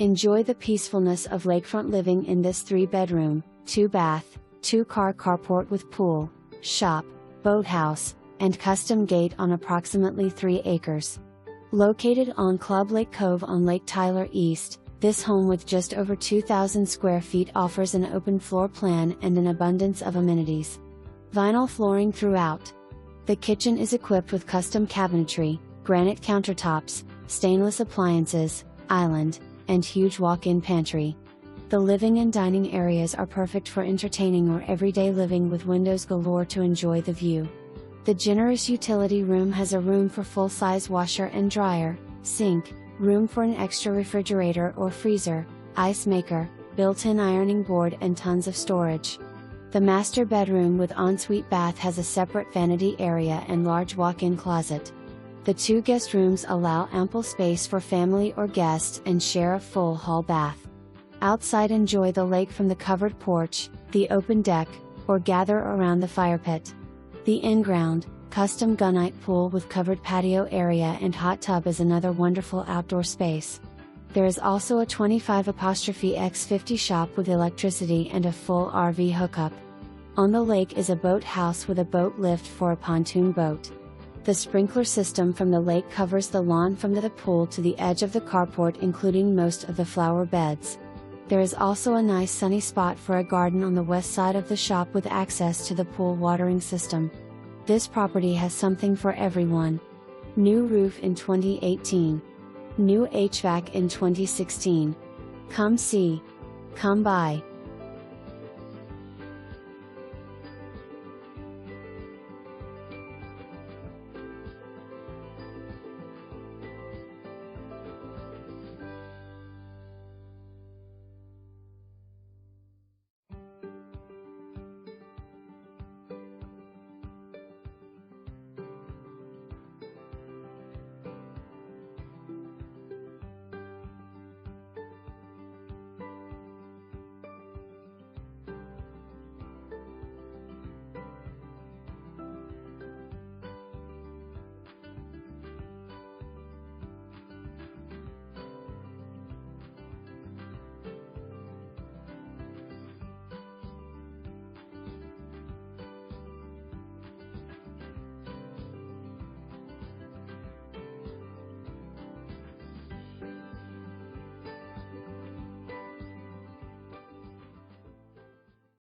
Enjoy the peacefulness of lakefront living in this 3-bedroom, 2-bath, 2-car carport with pool, shop, boathouse, and custom gate on approximately 3 acres. Located on Club Lake Cove on Lake Tyler East, this home with just over 2,000 square feet offers an open floor plan and an abundance of amenities. Vinyl flooring throughout. The kitchen is equipped with custom cabinetry, granite countertops, stainless appliances, island, and huge walk-in pantry. The living and dining areas are perfect for entertaining or everyday living with windows galore to enjoy the view. The generous utility room has a room for full-size washer and dryer, sink, room for an extra refrigerator or freezer, ice maker, built-in ironing board and tons of storage. The master bedroom with ensuite bath has a separate vanity area and large walk-in closet. The 2 guest rooms allow ample space for family or guests and share a full hall bath. Outside, enjoy the lake from the covered porch, the open deck, or gather around the firepit. The in-ground, custom gunite pool with covered patio area and hot tub is another wonderful outdoor space. There is also a 25x50 shop with electricity and a full RV hookup. On the lake is a boathouse with a boat lift for a pontoon boat. The sprinkler system from the lake covers the lawn from the pool to the edge of the carport, including most of the flower beds. There is also a nice sunny spot for a garden on the west side of the shop with access to the pool watering system. This property has something for everyone. New roof in 2018. New HVAC in 2016. Come see. Come buy.